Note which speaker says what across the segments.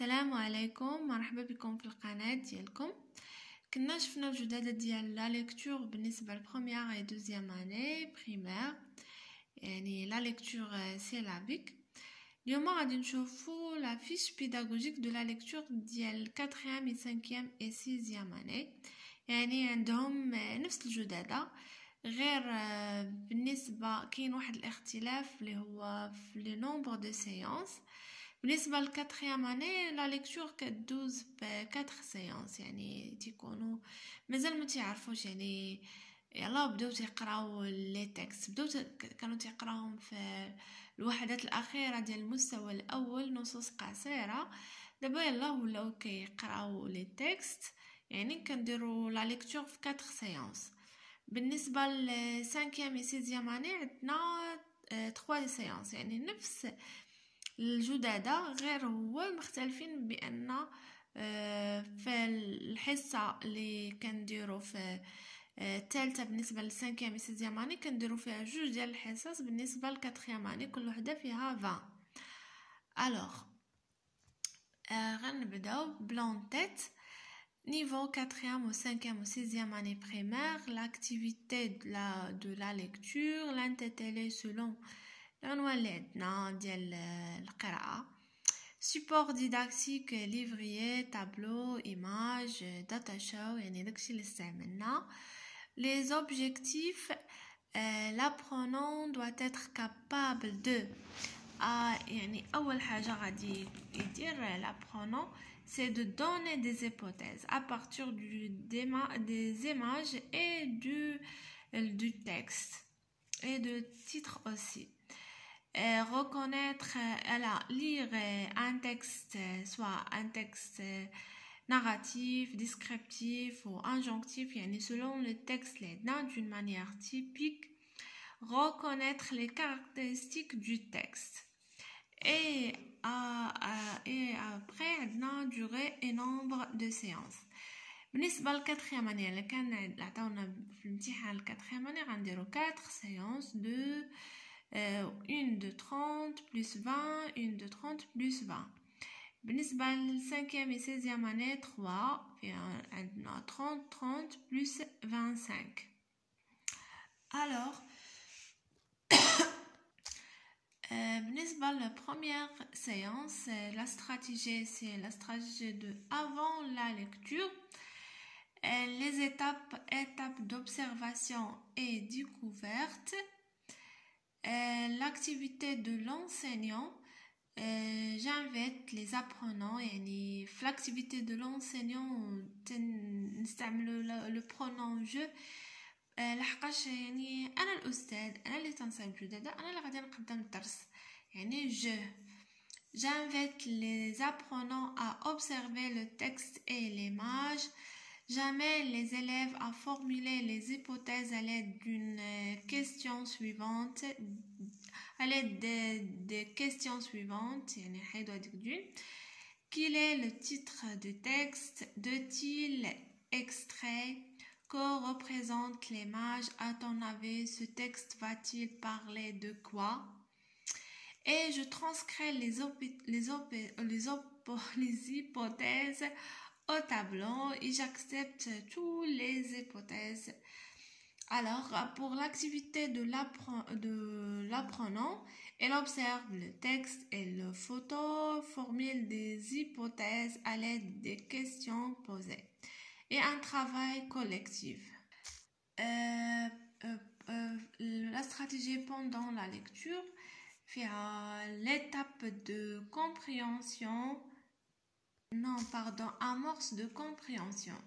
Speaker 1: السلام عليكم، مرحبا بكم في القناة ديالكم. كنا شفنا الجدادة ديال لا ليكتور بالنسبه لبروميير اي دوزيام اني بريمير، يعني لا ليكتور سيلابيك. اليوم غادي نشوفوا لا فيش بيداغوجيك دو لا ليكتور ديال 4 5 و 6 اني، يعني عندهم نفس الجدادة، غير بالنسبه كاين واحد الاختلاف اللي هو في لي نومبر دو سيونس. بالنسبه للكاتريام اني لا ليكتور كدوز ب 4 سيونس، يعني تيكونوا مازال ما تعرفوش، يعني يلا بداو تيقراو لي تكست، كانوا تيقراوهم في الوحدات الاخيره ديال المستوى الاول نصوص قصيره. دابا يلا ولاو كيقراو لي تكست، يعني كنديروا لا ليكتور في 4 سيونس. بالنسبه ل 5 و 6 اني عندنا 3 سيونس، يعني نفس الجدادة، غير هو مختلفين بأن في الحصة اللي كنديرو في الثالثة بالنسبة للسانكيام و سيزيام اني كنديرو فيها جوج ديال الحصص، بالنسبة للكاتريام اني كل وحدة فيها 20. الوغ غنبداو بلون تيت. Niveau 4e ou 5e ou 6e année primaire, l'activité de la lecture, l'intitulé selon l'annuel اللي عندنا ديال القراءة. Support didactique, livrier, tableau, image, data show، يعني داكشي اللي استعملنا. Les objectifs, l'apprenant doit être capable de يعني أول حاجة غادي يدير l'apprenant c'est de donner des hypothèses à partir des images et du texte et de titre aussi. Reconnaître, lire un texte, soit un texte narratif, descriptif ou injonctif, يعني selon le texte d'une manière typique. Reconnaître les caractéristiques du texte. Et après عندنا durée et nombre de séances. بالنسبه للكاتريام اني اللي كان عطاونا في الامتحان الكاتريام اني غنديرو 4 séances de une de 30 plus 20, une de 30 plus 20. بالنسبه للسانكيام و سيزيام اني 3 عندنا 30 plus 25. alors بالنسبة à la première séance, la stratégie, c'est la stratégie de avant la lecture. Les étapes d'observation et découverte. L'activité de l'enseignant. J'invite les apprenants, يعني في l'activité de l'enseignant نستعملوا le pronom je، لحقاش يعني انا الاستاذ، انا اللي تنصايب الجدادة، انا اللي غادي نقدم الدرس، يعني j'invite les apprenants à observer le texte et l'image. J'amène les élèves à formuler les hypothèses à l'aide d'une question suivante, à l'aide des questions suivantes. يعني حيدو هاديك دون. Quel est le titre du texte? De-t-il extrait? Que représente l'image? À ton avis, ce texte va-t-il parler de quoi? Et je transcris les hypothèses au tableau et j'accepte toutes les hypothèses. Alors, pour l'activité de l'apprenant, elle observe le texte et le photo, formule des hypothèses à l'aide des questions posées. Et un travail collectif. La stratégie pendant la lecture fait l'étape de compréhension, amorce de compréhension.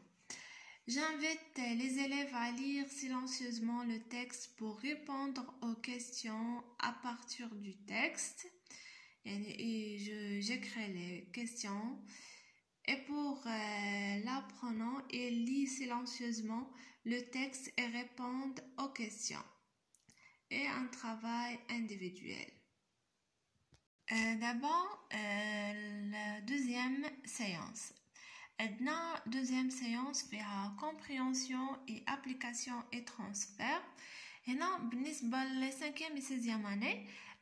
Speaker 1: J'invite les élèves à lire silencieusement le texte pour répondre aux questions à partir du texte. Et j'écris les questions. Et pour l'apprenant, il lit silencieusement le texte et répond aux questions. Et un travail individuel. D'abord, la deuxième séance. La deuxième séance fait compréhension et application et transfert. هنا بالنسبة ل 5e و 6e année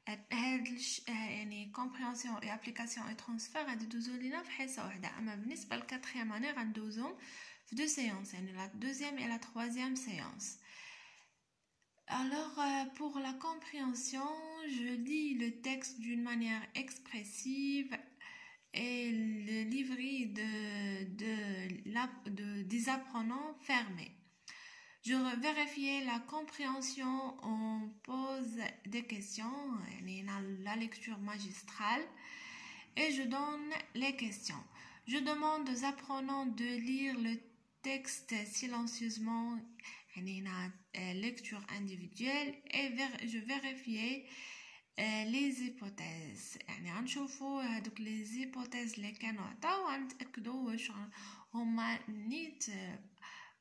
Speaker 1: يعني compréhension et application et transfert غندوزو لينا في حصة واحدة. أما بالنسبة للكاتريام année غندوزهم في 2 séances, يعني la deuxième et la troisième séance. Alors, pour la compréhension, je lis le texte d'une manière expressive et le livret des apprenants fermé. Je vérifie la compréhension, on pose des questions, la lecture magistrale, et je donne les questions. Je demande aux apprenants de lire le texte silencieusement, lecture individuelle, et je vérifie les hypothèses. يعني غنشوفوا هذوك les hypothèses اللي كانوا عطاو غنتأكدوا واش هما نيت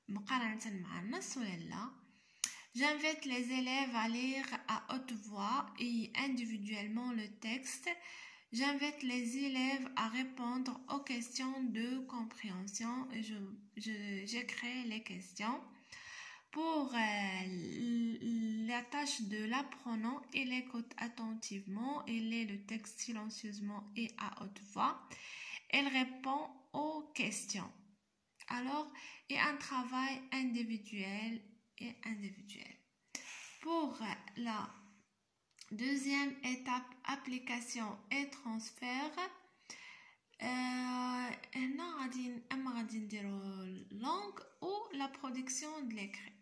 Speaker 1: مقارنة مع النص ولا لا. J'invite les élèves à lire à haute voix et individuellement le texte. J'invite les élèves à répondre aux questions de compréhension et j'écris les questions. Pour la tâche de l'apprenant, il écoute attentivement, il lit le texte silencieusement et à haute voix. Il répond aux questions. Alors, il y a un travail individuel et individuel. Pour la deuxième étape, application et transfert, هنا غادي نديرو langue ou la production de l'écrit.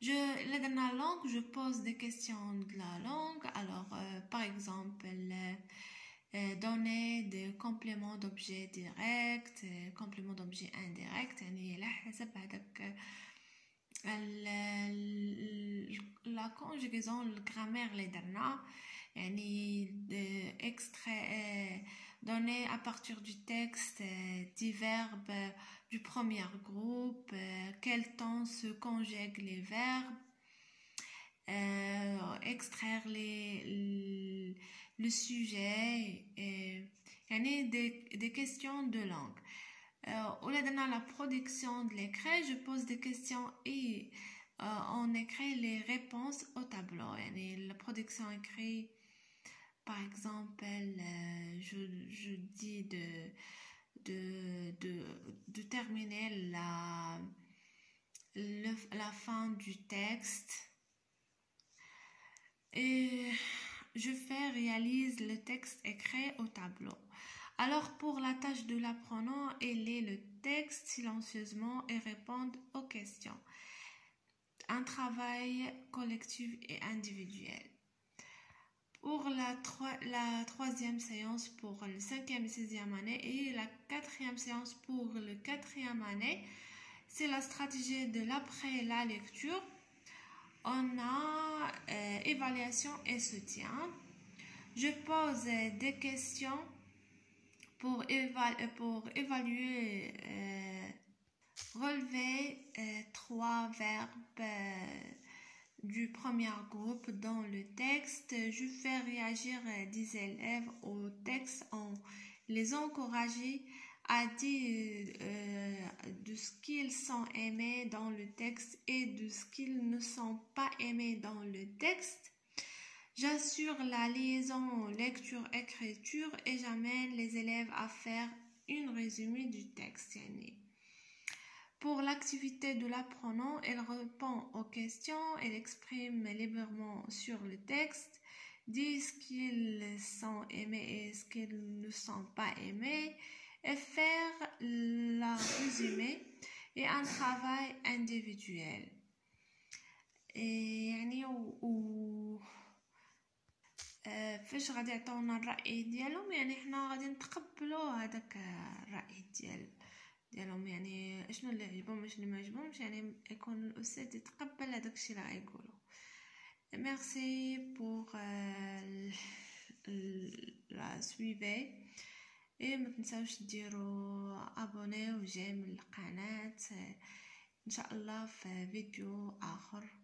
Speaker 1: Dans la langue, je pose des questions de la langue. Alors, par exemple, donner des compléments d'objet direct, compléments d'objet indirect. يعني على حسب هذاك la conjugaison, le grammaire اللي درنا. يعني extrait donner à partir du texte des verbes du premier groupe, quel temps se conjuguent les verbes, extraire le sujet, يعني des questions de langue. Au lieu de la production de l'écrit, je pose des questions et on écrit les réponses au tableau. يعني la production écrite, par exemple, je dis de terminer la fin du texte et je réalise le texte écrit au tableau. Alors pour la tâche de l'apprenant, il lit le texte silencieusement et répond aux questions. Un travail collectif et individuel. Pour la troisième séance pour le 5e et 6e année et la 4e séance pour le 4e année, c'est la stratégie de l'après la lecture. On a évaluation et soutien. Je pose des questions pour évaluer, relever 3 verbes du premier groupe dans le texte. Je fais réagir des élèves au texte en les encourageant à dire de ce qu'ils sont aimés dans le texte et de ce qu'ils ne sont pas aimés dans le texte. J'assure la liaison lecture-écriture et j'amène les élèves à faire un résumé du texte. Pour l'activité de l'apprenant, elle répond aux questions, elle exprime librement sur le texte, dit ce qu'ils sont aimés et ce qu'ils ne sont pas aimés, et faire la résumé et un travail individuel. يعني فاش غادي يعطونا الرأي ديالهم يعني حنا غادي نتقبلوا هذاك الرأي ديالهم يعني شنو اللي عجبهم شنو ما عجبهمش يعني يكون الأستاذ يتقبل هذاك الشيء اللي غايقولوا. Merci pour la suivre et ما تنساوش ديروا ابوني وجيم للقناة ان شاء الله في فيديو اخر.